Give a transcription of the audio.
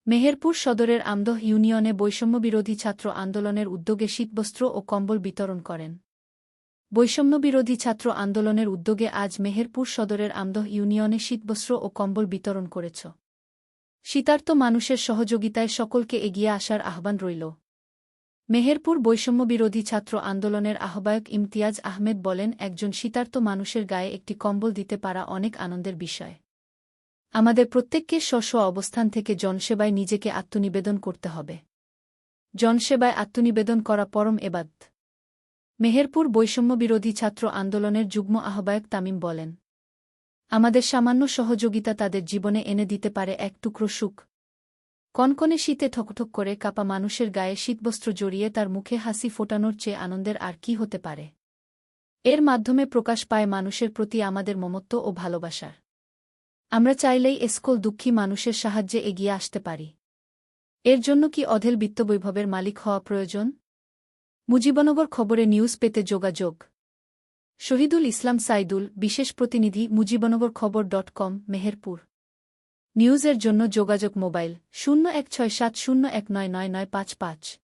মেহেরপুর সদরের আমদহ ইউনিয়নে বৈষম্যবিরোধী ছাত্র আন্দোলনের উদ্যোগে শীতবস্ত্র ও কম্বল বিতরণ করেন। বৈষম্যবিরোধী ছাত্র আন্দোলনের উদ্যোগে আজ মেহেরপুর সদরের আমদহ ইউনিয়নে শীতবস্ত্র ও কম্বল বিতরণ করেছ। শীতার্ত মানুষের সহযোগিতায় সকলকে এগিয়ে আসার আহ্বান রইল। মেহেরপুর বৈষম্যবিরোধী ছাত্র আন্দোলনের আহ্বায়ক ইমতিয়াজ আহমেদ বলেন, একজন শীতার্ত মানুষের গায়ে একটি কম্বল দিতে পারা অনেক আনন্দের বিষয়। আমাদের প্রত্যেককে স্ব অবস্থান থেকে জনসেবায় নিজেকে আত্মনিবেদন করতে হবে। জনসেবায় আত্মনিবেদন করা পরম এবাদত। মেহেরপুর বৈষম্যবিরোধী ছাত্র আন্দোলনের যুগ্ম আহ্বায়ক তামিম বলেন, আমাদের সামান্য সহযোগিতা তাদের জীবনে এনে দিতে পারে এক টুকরো সুখ। কনকনে শীতে ঠকঠক করে কাপা মানুষের গায়ে শীতবস্ত্র জড়িয়ে তার মুখে হাসি ফোটানোর চেয়ে আনন্দের আর কি হতে পারে। এর মাধ্যমে প্রকাশ পায় মানুষের প্রতি আমাদের মমত্ব ও ভালোবাসার। আমরা চাইলেই এসকল দুঃখী মানুষের সাহায্যে এগিয়ে আসতে পারি। এর জন্য কি অঢেল বিত্তবৈভবের মালিক হওয়া প্রয়োজন? মুজিবনগর খবরে নিউজ পেতে যোগাযোগ। শহীদুল ইসলাম সাইদুল, বিশেষ প্রতিনিধি, মুজিবনগরখবর.com, মেহেরপুর। নিউজের জন্য যোগাযোগ মোবাইল 016701999955।